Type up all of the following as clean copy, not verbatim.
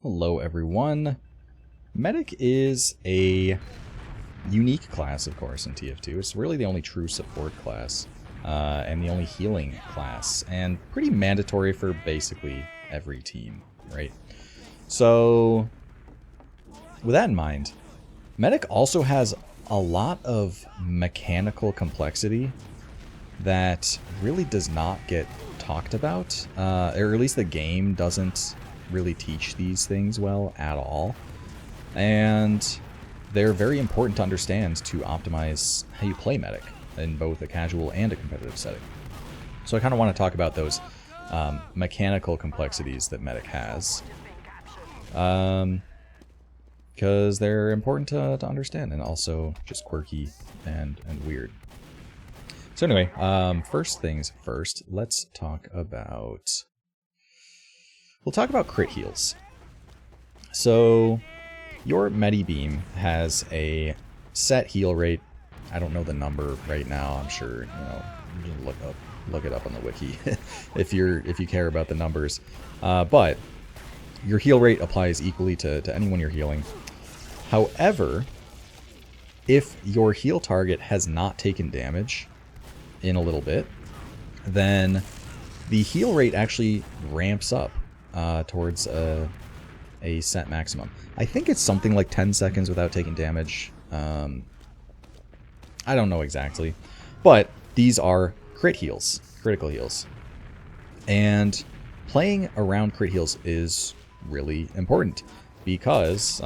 Hello everyone. Medic is a unique class, of course, in TF2. It's really the only true support class, and the only healing class, and pretty mandatory for basically every team, right? So, with that in mind, Medic also has a lot of mechanical complexity that really does not get talked about, or at least the game doesn't really teach these things well at all, and they're very important to understand to optimize how you play Medic in both a casual and a competitive setting. So I kind of want to talk about those mechanical complexities that Medic has, because they're important to understand, and also just quirky and weird. So anyway, first things first, let's talk about... We'll talk about crit heals. So, your Medi Beam has a set heal rate. I don't know the number right now. I'm sure, you can look it up on the wiki if you care about the numbers. But your heal rate applies equally to anyone you're healing. However, if your heal target has not taken damage in a little bit, then the heal rate actually ramps up towards a set maximum. I think it's something like 10 seconds without taking damage. I don't know exactly, but these are crit heals, critical heals. And playing around crit heals is really important because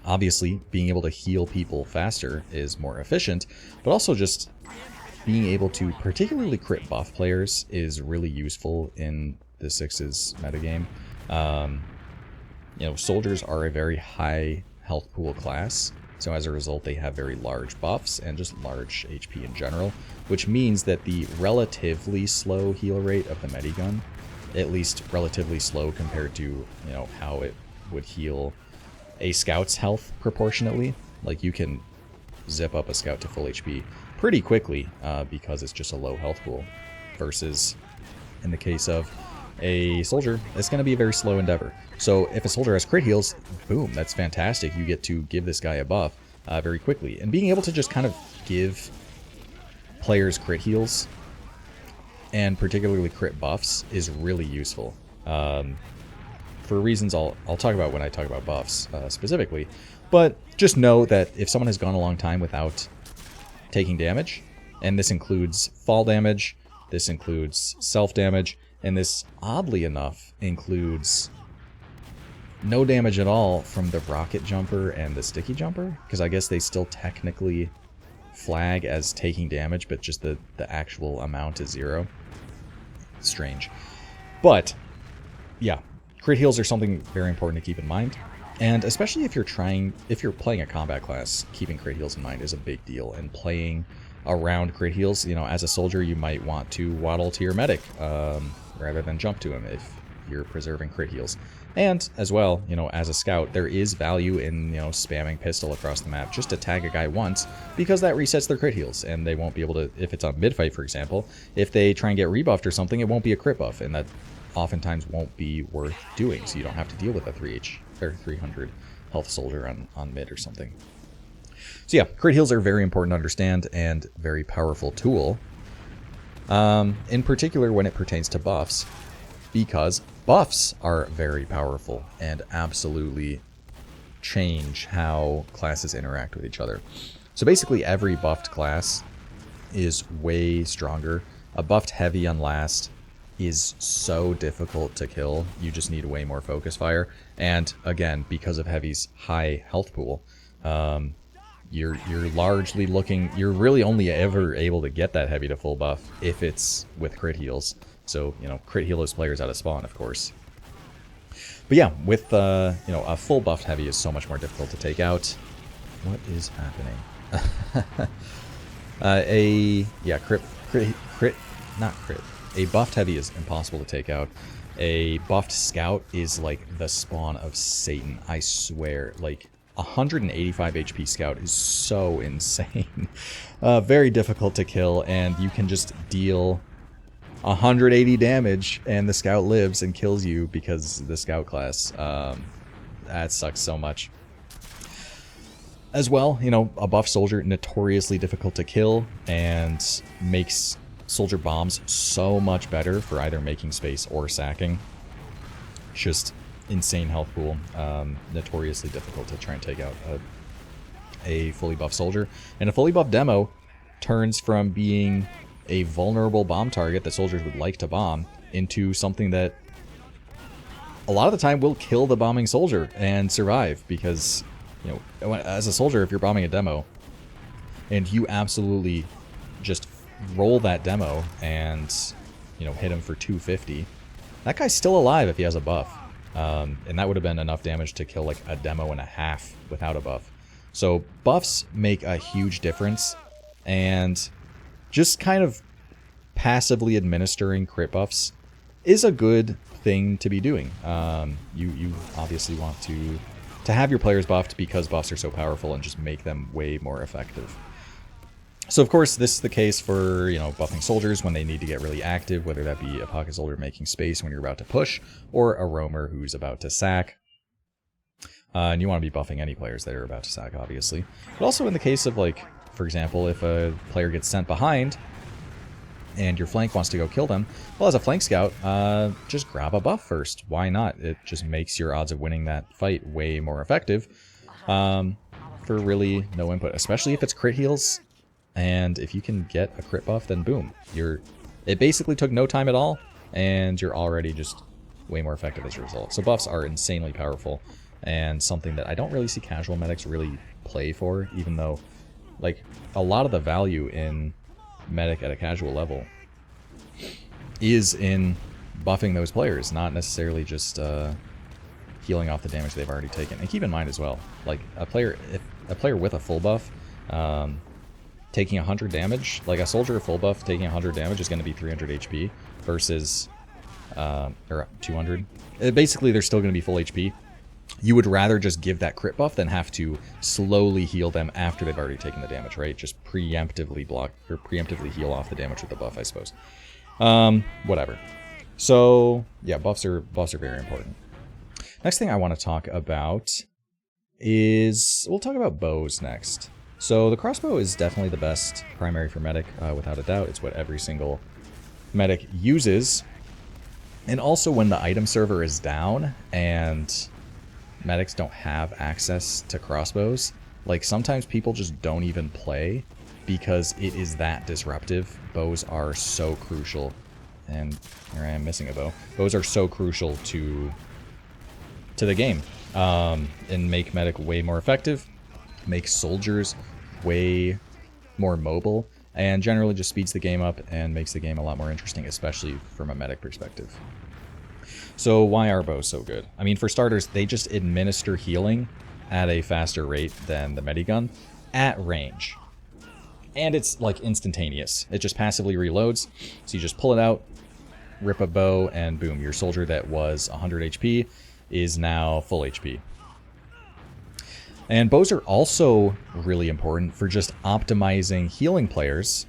obviously being able to heal people faster is more efficient, but also just being able to particularly crit buff players is really useful in the 6's metagame. Soldiers are a very high health pool class, so as a result they have very large buffs and just large HP in general, which means that the relatively slow heal rate of the Medigun, at least relatively slow compared to how it would heal a scout's health proportionately. Like, you can zip up a scout to full HP pretty quickly because it's just a low health pool, versus in the case of a soldier, it's going to be a very slow endeavor. So if a soldier has crit heals, boom, that's fantastic. You get to give this guy a buff very quickly. And being able to just kind of give players crit heals, and particularly crit buffs, is really useful. For reasons I'll talk about when I talk about buffs specifically. But just know that if someone has gone a long time without taking damage, and this includes fall damage, this includes self-damage, and this, oddly enough, includes no damage at all from the rocket jumper and the sticky jumper, because I guess they still technically flag as taking damage, but just the actual amount is 0. Strange. But, yeah, crit heals are something very important to keep in mind. And especially if you're playing a combat class, keeping crit heals in mind is a big deal. And playing around crit heals, as a soldier, you might want to waddle to your medic rather than jump to him if you're preserving crit heals. And as well, as a scout, there is value in spamming pistol across the map just to tag a guy once, because that resets their crit heals, and they won't be able to, if it's a mid-fight, for example, if they try and get rebuffed or something, it won't be a crit buff, and that oftentimes won't be worth doing, so you don't have to deal with a 300 health soldier on mid or something. So yeah, crit heals are very important to understand and very powerful tool, in particular when it pertains to buffs, because buffs are very powerful and absolutely change how classes interact with each other. So basically every buffed class is way stronger. A buffed heavy on last is so difficult to kill. You just need way more focus fire. And again, because of heavy's high health pool, you're largely looking, you're really only ever able to get that heavy to full buff if it's with crit heals. So, crit heal those players out of spawn, of course. But yeah, with a full buffed heavy is so much more difficult to take out. What is happening? A buffed heavy is impossible to take out. A buffed scout is like the spawn of Satan, I swear. Like, 185 HP scout is so insane. Very difficult to kill, and you can just deal 180 damage, and the scout lives and kills you because the scout class. That sucks so much. As well, you know, a buff soldier, notoriously difficult to kill, and makes soldier bombs so much better for either making space or sacking. Just insane health pool. Notoriously difficult to try and take out a fully buffed soldier. And a fully buffed demo turns from being a vulnerable bomb target that soldiers would like to bomb into something that a lot of the time will kill the bombing soldier and survive, because, you know, as a soldier, if you're bombing a demo and you absolutely just roll that demo and, you know, hit him for 250, that guy's still alive if he has a buff. And that would have been enough damage to kill like a demo and a half without a buff. So buffs make a huge difference, and just kind of passively administering crit buffs is a good thing to be doing. You obviously want to have your players buffed because buffs are so powerful and just make them way more effective. So of course this is the case for, you know, buffing soldiers when they need to get really active, whether that be a pocket soldier making space when you're about to push, or a roamer who's about to sack. And you want to be buffing any players that are about to sack, obviously. But also in the case of, like, for example, if a player gets sent behind and your flank wants to go kill them, well, as a flank scout, just grab a buff first. Why not? It just makes your odds of winning that fight way more effective for really no input, especially if it's crit heals. And if you can get a crit buff, then boom, it basically took no time at all, and you're already just way more effective as a result. So buffs are insanely powerful, and something that I don't really see casual medics really play for, even though, like, a lot of the value in medic at a casual level is in buffing those players, not necessarily just healing off the damage they've already taken. And keep in mind as well, like, if a player with a full buff taking 100 damage, like a soldier full buff taking 100 damage is going to be 300 HP versus or 200. Basically, they're still going to be full HP. You would rather just give that crit buff than have to slowly heal them after they've already taken the damage, right? Just preemptively block or preemptively heal off the damage with the buff, I suppose. Whatever. So yeah, buffs are very important. Next thing I want to talk about is we'll talk about bows next. So the crossbow is definitely the best primary for medic, without a doubt. It's what every single medic uses. And also when the item server is down and medics don't have access to crossbows, like, sometimes people just don't even play because it is that disruptive. Bows are so crucial. And here I am missing a bow. Bows are so crucial to the game, and make medic way more effective, make soldiers way more mobile, and generally just speeds the game up and makes the game a lot more interesting, especially from a medic perspective. So why are bows so good? I mean, for starters, they just administer healing at a faster rate than the medigun at range. And it's like instantaneous. It just passively reloads. So you just pull it out, rip a bow, and boom, your soldier that was 100 HP is now full HP. And bows are also really important for just optimizing healing players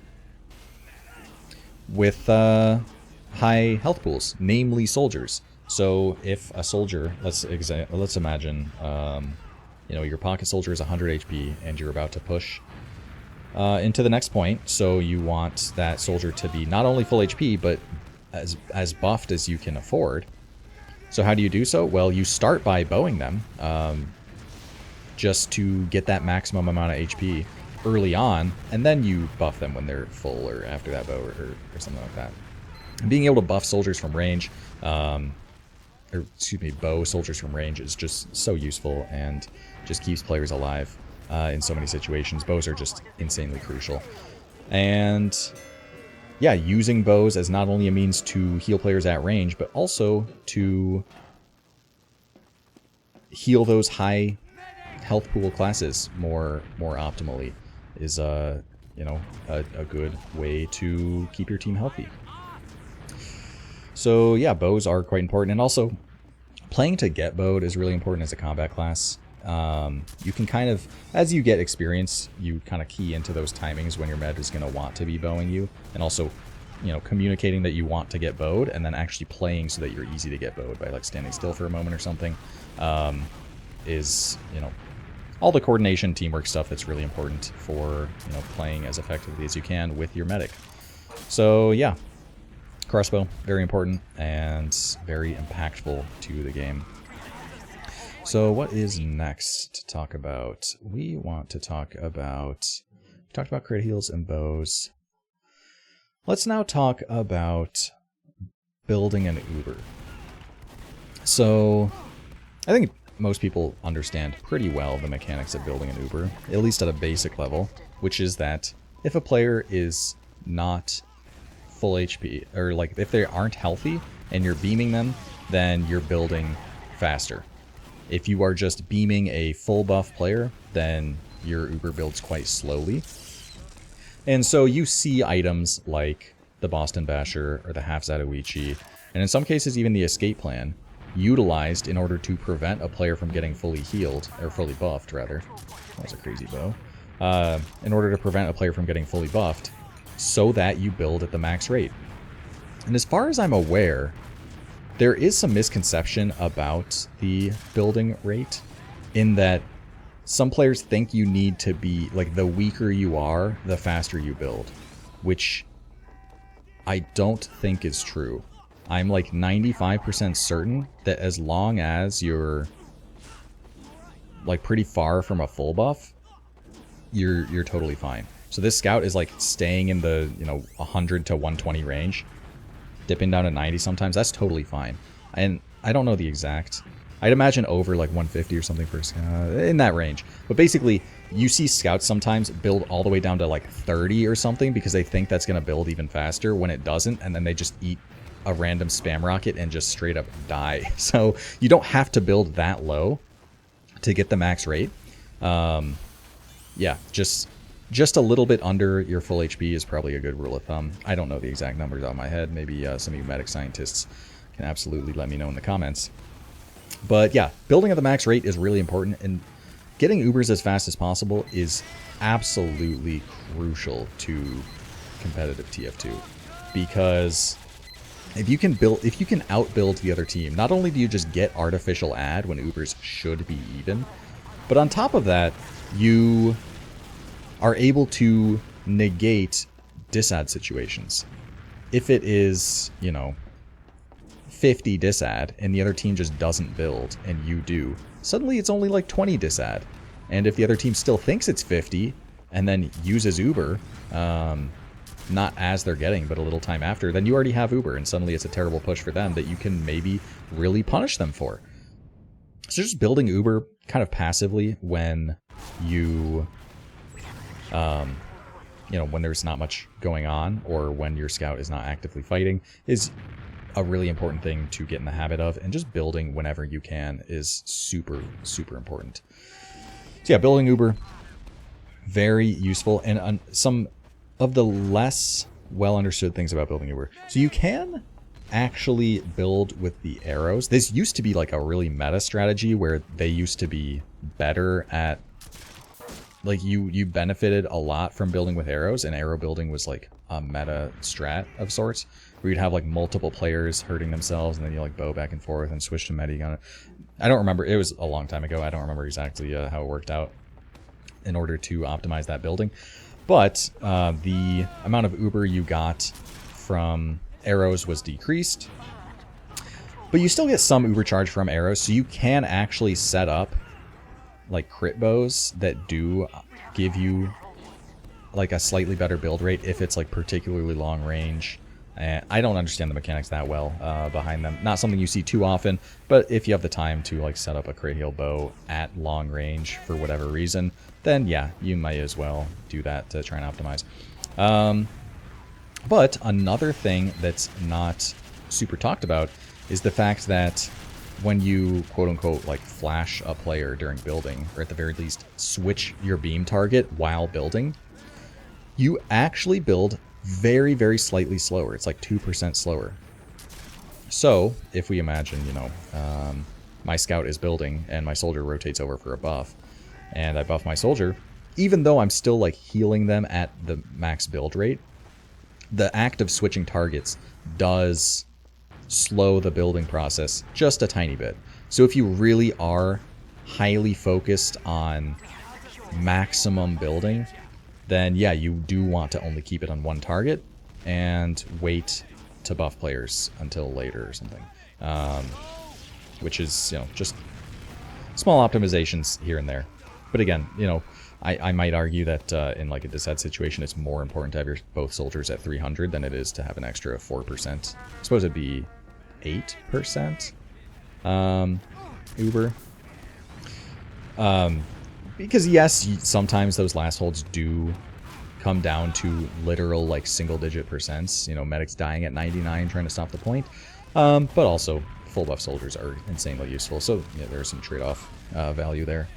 with high health pools, namely soldiers. So if a soldier, let's imagine, you know, your pocket soldier is 100 HP and you're about to push into the next point. So you want that soldier to be not only full HP, but as buffed as you can afford. So how do you do so? Well, you start by bowing them, just to get that maximum amount of HP early on, and then you buff them when they're full or after that bow or something like that. And being able to buff soldiers from range, bow soldiers from range is just so useful and just keeps players alive in so many situations. Bows are just insanely crucial. And yeah, using bows as not only a means to heal players at range, but also to heal those high health pool classes more optimally is a good way to keep your team healthy. So yeah, bows are quite important, and also playing to get bowed is really important as a combat class. You can kind of, as you get experience, you kind of key into those timings when your med is going to want to be bowing you, and also you know, communicating that you want to get bowed, and then actually playing so that you're easy to get bowed by like standing still for a moment or something, is, you know, all the coordination, teamwork stuff that's really important for, you know, playing as effectively as you can with your medic. So yeah, crossbow, very important and very impactful to the game. So what is next to talk about? We want to talk about, we talked about crit heals and bows. Let's now talk about building an Uber. So I think most people understand pretty well the mechanics of building an Uber, at least at a basic level, which is that if a player is not full HP, or like if they aren't healthy and you're beaming them, then you're building faster. If you are just beaming a full buff player, then your Uber builds quite slowly. And so you see items like the Boston Basher or the Half Zatoichi, and in some cases even the Escape Plan, utilized in order to prevent a player from getting fully healed, or fully buffed rather. That was a crazy bow. In order to prevent a player from getting fully buffed, so that you build at the max rate. And as far as I'm aware, there is some misconception about the building rate, in that some players think you need to be, like, the weaker you are, the faster you build, which I don't think is true. I'm like 95% certain that as long as you're like pretty far from a full buff, you're totally fine. So this scout is like staying in the, you know, 100 to 120 range, dipping down to 90 sometimes. That's totally fine. And I don't know the exact. I'd imagine over like 150 or something for in that range. But basically, you see scouts sometimes build all the way down to like 30 or something because they think that's going to build even faster when it doesn't, and then they just eat a random spam rocket and just straight up die. So you don't have to build that low to get the max rate. Yeah, just a little bit under your full HP is probably a good rule of thumb. I don't know the exact numbers on my head. Maybe some of you medic scientists can absolutely let me know in the comments. But yeah, building at the max rate is really important, and getting Ubers as fast as possible is absolutely crucial to competitive TF2, because if you can outbuild the other team, not only do you just get artificial ad when Ubers should be even, but on top of that, you are able to negate disad situations. If it is, you know, 50 disad and the other team just doesn't build and you do, suddenly it's only like 20 disad. And if the other team still thinks it's 50 and then uses Uber, not as they're getting, but a little time after, then you already have Uber, and suddenly it's a terrible push for them that you can maybe really punish them for. So just building Uber kind of passively when you, you know, when there's not much going on, or when your scout is not actively fighting, is a really important thing to get in the habit of, and just building whenever you can is super, super important. So yeah, building Uber, very useful, and some of the less well understood things about building Uber. So you can actually build with the arrows. This used to be like a really meta strategy where they used to be better at, like, you benefited a lot from building with arrows, and arrow building was like a meta strat of sorts, where you'd have like multiple players hurting themselves, and then you like bow back and forth and switch to medigun. I don't remember, it was a long time ago. I don't remember exactly how it worked out in order to optimize that building. But the amount of Uber you got from arrows was decreased. But you still get some Ubercharge from arrows, so you can actually set up like crit bows that do give you like a slightly better build rate if it's like particularly long range. And I don't understand the mechanics that well behind them. Not something you see too often, but if you have the time to like set up a crit heal bow at long range for whatever reason, then yeah, you might as well do that to try and optimize. But another thing that's not super talked about is the fact that when you quote-unquote like flash a player during building, or at the very least switch your beam target while building, you actually build very, very slightly slower. It's like 2% slower. So if we imagine, you know, my scout is building and my soldier rotates over for a buff, and I buff my soldier, even though I'm still like healing them at the max build rate, the act of switching targets does slow the building process just a tiny bit. So if you really are highly focused on maximum building, then yeah, you do want to only keep it on one target and wait to buff players until later or something. Which is, you know, just small optimizations here and there. But again, you know, I might argue that in like a disad situation, it's more important to have your both soldiers at 300 than it is to have an extra 4%. I suppose it'd be 8%. Uber. Because yes, sometimes those last holds do come down to literal like single-digit percents. You know, medics dying at 99 trying to stop the point. But also full buff soldiers are insanely useful. So yeah, there's some trade-off value there.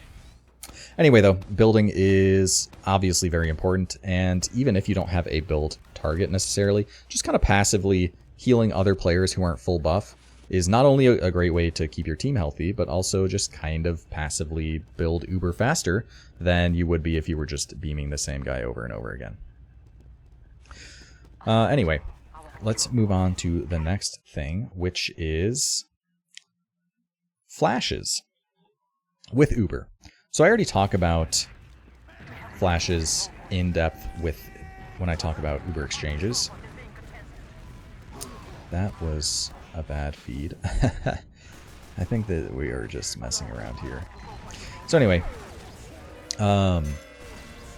Anyway, though, building is obviously very important, and even if you don't have a build target necessarily, just kind of passively healing other players who aren't full buff is not only a great way to keep your team healthy, but also just kind of passively build Uber faster than you would be if you were just beaming the same guy over and over again. Anyway, let's move on to the next thing, which is flashes with Uber. So I already talk about flashes in depth when I talk about Uber exchanges. That was a bad feed. I think that we are just messing around here. So anyway, I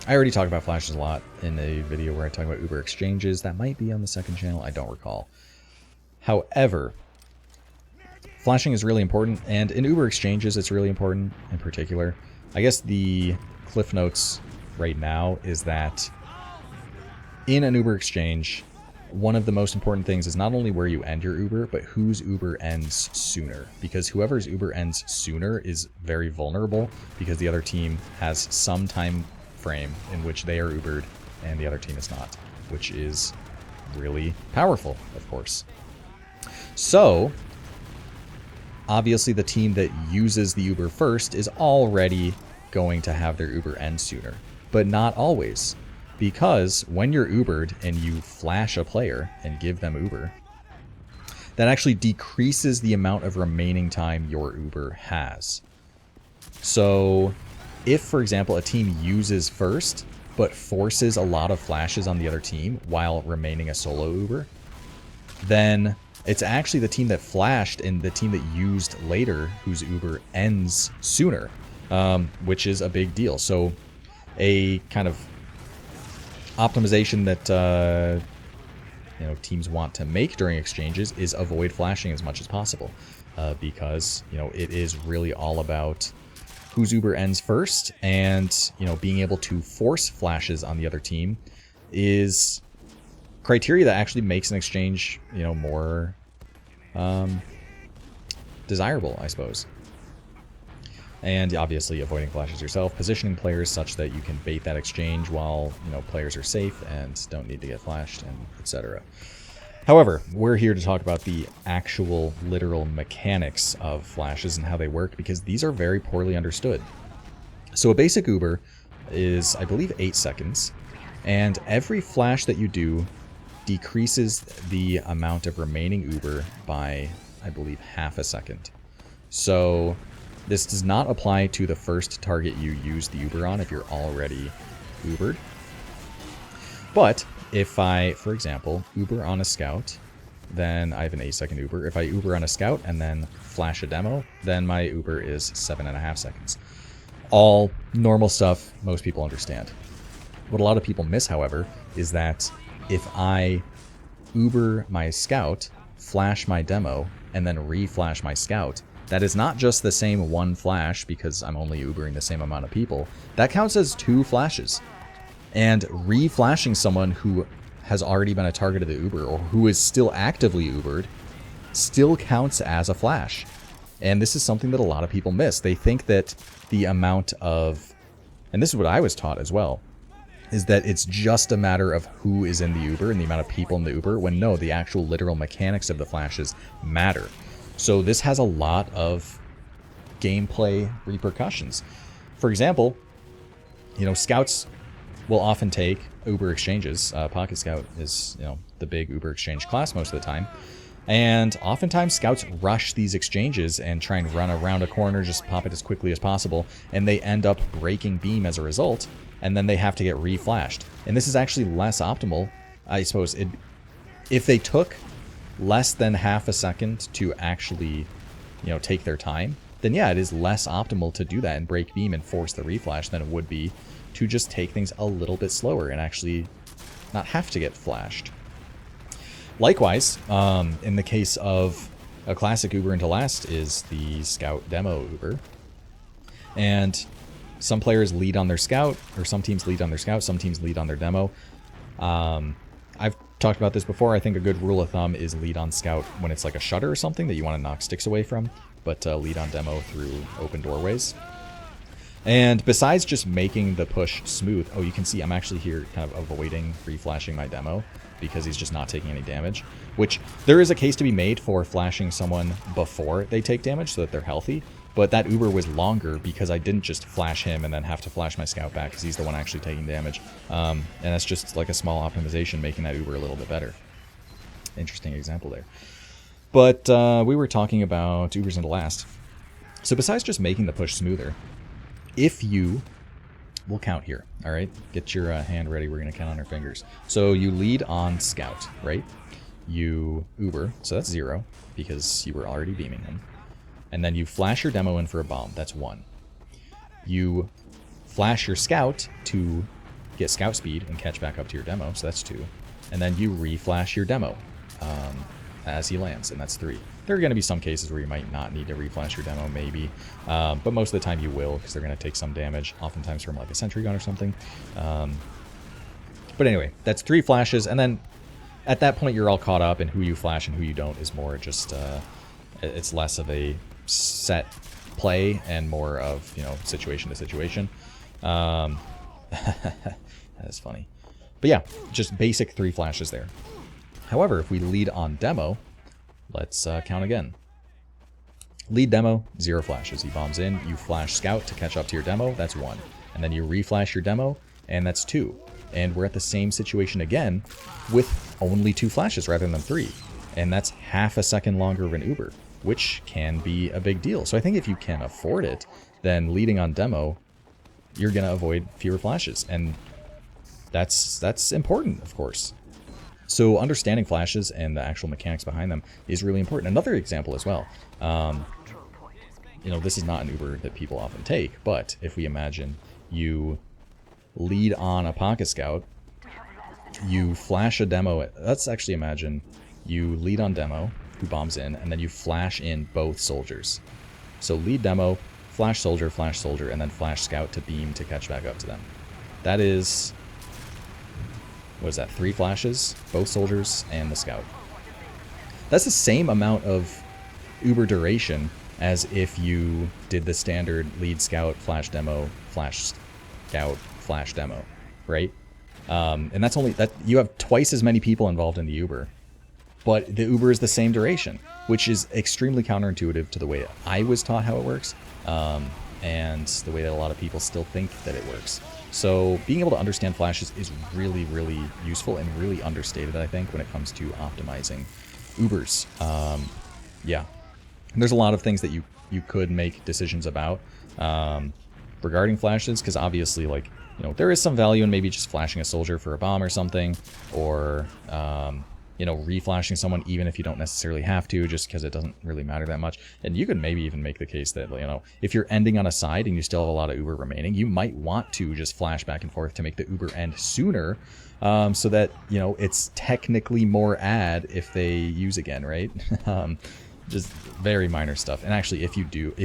already talked about flashes a lot in a video where I talk about Uber exchanges. That might be on the second channel. I don't recall. However, flashing is really important, and in Uber exchanges, it's really important in particular. I guess the cliff notes right now is that in an Uber exchange, one of the most important things is not only where you end your Uber, but whose Uber ends sooner. Because whoever's Uber ends sooner is very vulnerable because the other team has some time frame in which they are Ubered and the other team is not, which is really powerful, of course. So obviously the team that uses the Uber first is already going to have their Uber end sooner, but not always. Because when you're Ubered and you flash a player and give them Uber, that actually decreases the amount of remaining time your Uber has. So if, for example, a team uses first, but forces a lot of flashes on the other team while remaining a solo Uber, then it's actually the team that flashed and the team that used later whose Uber ends sooner, which is a big deal. So a kind of optimization that teams want to make during exchanges is avoid flashing as much as possible, because it is really all about whose Uber ends first, and being able to force flashes on the other team is criteria that actually makes an exchange more desirable, I suppose. And obviously avoiding flashes yourself, positioning players such that you can bait that exchange while players are safe and don't need to get flashed, and etc. However, we're here to talk about the actual literal mechanics of flashes and how they work, because these are very poorly understood. So a basic Uber is, I believe, 8 seconds, and every flash that you do decreases the amount of remaining Uber by, I believe, half a second. So this does not apply to the first target you use the Uber on if you're already Ubered. But if I, for example, Uber on a scout, then I have an 8-second Uber. If I Uber on a scout and then flash a demo, then my Uber is 7.5 seconds. All normal stuff most people understand. What a lot of people miss, however, is that if I Uber my scout, flash my demo, and then re-flash my scout, that is not just the same one flash because I'm only Ubering the same amount of people. That counts as 2 flashes. And re-flashing someone who has already been a target of the Uber or who is still actively Ubered still counts as a flash. And this is something that a lot of people miss. They think that the amount of, and this is what I was taught as well, is that it's just a matter of who is in the Uber and the amount of people in the Uber, when no, the actual literal mechanics of the flashes matter. So this has a lot of gameplay repercussions. For example, scouts will often take Uber exchanges. Pocket Scout is, you know, the big Uber exchange class most of the time. And oftentimes scouts rush these exchanges and try and run around a corner, just pop it as quickly as possible, and they end up breaking beam as a result, and then they have to get re-flashed. And this is actually less optimal, I suppose. If they took less than half a second to actually, you know, take their time, then yeah, it is less optimal to do that and break beam and force the reflash than it would be to just take things a little bit slower and actually not have to get flashed. Likewise, in the case of a classic Uber into last is the Scout demo Uber. And some players lead on their Scout, or some teams lead on their Scout, some teams lead on their demo. I've talked about this before. I think a good rule of thumb is lead on Scout when it's like a shutter or something that you want to knock sticks away from, but lead on demo through open doorways. And besides just making the push smooth, oh, you can see I'm actually here kind of avoiding reflashing my demo because he's just not taking any damage, which there is a case to be made for flashing someone before they take damage so that they're healthy, but that Uber was longer because I didn't just flash him and then have to flash my Scout back because he's the one actually taking damage. And that's just like a small optimization making that Uber a little bit better. Interesting example there. But we were talking about Ubers into last. So besides just making the push smoother, if you... We'll count here, all right? Get your hand ready. We're going to count on our fingers. So you lead on Scout, right? You Uber, so that's 0 because you were already beaming him. And then you flash your demo in for a bomb. That's 1. You flash your Scout to get Scout speed and catch back up to your demo, so that's 2. And then you re-flash your demo as he lands, and that's 3. There are going to be some cases where you might not need to reflash your demo, maybe, but most of the time you will, because they're going to take some damage, oftentimes from like a sentry gun or something. But anyway, that's 3 flashes, and then at that point you're all caught up, and who you flash and who you don't is more just, it's less of a set play and more of, you know, situation to situation. That is funny. But yeah, just basic 3 flashes there. However, if we lead on demo, let's count again. Lead demo, 0 flashes. He bombs in, you flash Scout to catch up to your demo, that's 1. And then you reflash your demo, and that's 2. And we're at the same situation again with only 2 flashes rather than 3. And that's half a second longer of an Uber, which can be a big deal. So I think if you can afford it, then leading on demo, you're going to avoid fewer flashes. And that's important, of course. So understanding flashes and the actual mechanics behind them is really important. Another example as well. You know, this is not an Uber that people often take, but if we imagine you lead on a Pocket Scout, you flash a demo. Let's actually imagine you lead on demo, who bombs in, and then you flash in both soldiers. So lead demo, flash soldier, and then flash Scout to beam to catch back up to them. That is... what is that, 3 flashes, both soldiers and the Scout. That's the same amount of Uber duration as if you did the standard lead Scout, flash demo, flash Scout, flash demo, right? And that's only, that you have twice as many people involved in the Uber, but the Uber is the same duration, which is extremely counterintuitive to the way I was taught how it works, and the way that a lot of people still think that it works. So being able to understand flashes is really, really useful and really understated, I think, when it comes to optimizing Ubers. Yeah, and there's a lot of things that you could make decisions about regarding flashes, because obviously, like, you know, there is some value in maybe just flashing a soldier for a bomb or something, or you know, reflashing someone even if you don't necessarily have to, just because it doesn't really matter that much. And you could maybe even make the case that, you know, if you're ending on a side and you still have a lot of Uber remaining, you might want to just flash back and forth to make the Uber end sooner, so that, you know, it's technically more ad if they use again, right? Just very minor stuff. And actually, if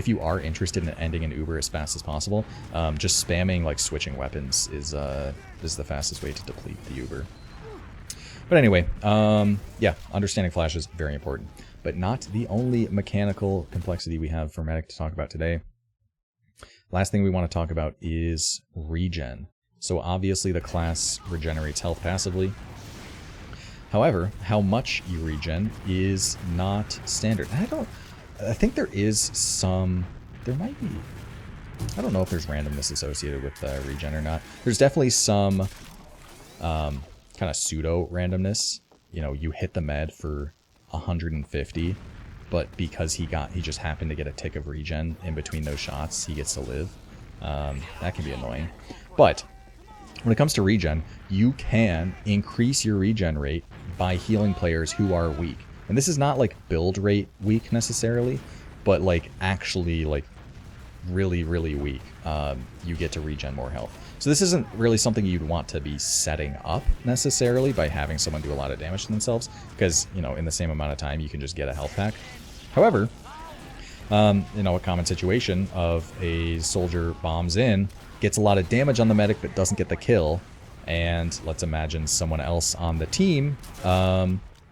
you are interested in ending an Uber as fast as possible, just spamming like switching weapons is the fastest way to deplete the Uber. But anyway, yeah, understanding flash is very important, but not the only mechanical complexity we have for Medic to talk about today. Last thing we want to talk about is regen. So obviously the class regenerates health passively. However, how much you regen is not standard. I think there is some, there might be, I don't know if there's randomness associated with regen or not. There's definitely some kind of pseudo randomness. You know, you hit the med for 150, but because he just happened to get a tick of regen in between those shots, he gets to live. That can be annoying. But when it comes to regen, you can increase your regen rate by healing players who are weak. And this is not like build rate weak necessarily, but like actually like really, really weak. You get to regen more health. So this isn't really something you'd want to be setting up necessarily by having someone do a lot of damage to themselves, because, you know, in the same amount of time you can just get a health pack. However, you know, a common situation of a soldier bombs in, gets a lot of damage on the medic but doesn't get the kill, and let's imagine someone else on the team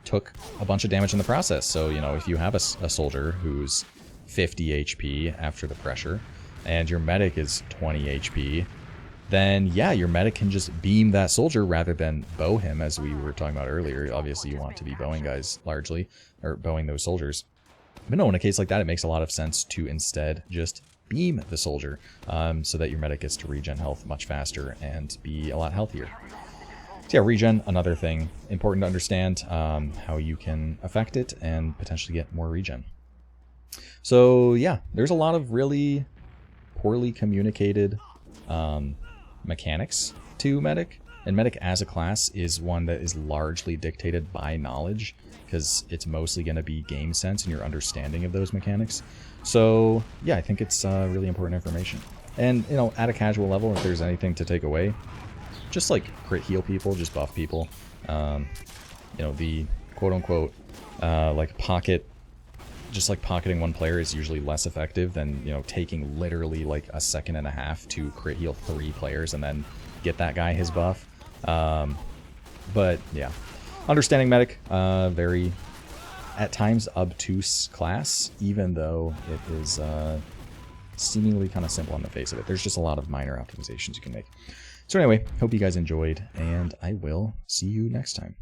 took a bunch of damage in the process. So, you know, if you have a soldier who's 50 HP after the pressure, and your medic is 20 HP, then yeah, your medic can just beam that soldier rather than bow him, as we were talking about earlier. Obviously, you want to be bowing guys largely, or bowing those soldiers. But no, in a case like that, it makes a lot of sense to instead just beam the soldier, so that your medic gets to regen health much faster and be a lot healthier. So yeah, regen, another thing important to understand, how you can affect it and potentially get more regen. So yeah, there's a lot of really poorly communicated mechanics to medic, and medic as a class is one that is largely dictated by knowledge, because it's mostly going to be game sense and your understanding of those mechanics. So yeah, I think it's really important information. And, you know, at a casual level, if there's anything to take away, just like crit heal people, just buff people. You know, the quote-unquote like pocket, just like pocketing one player is usually less effective than, you know, taking literally like a second and a half to crit heal 3 players and then get that guy his buff. But yeah, understanding medic, very at times obtuse class, even though it is seemingly kind of simple on the face of it. There's just a lot of minor optimizations you can make. So anyway, hope you guys enjoyed, and I will see you next time.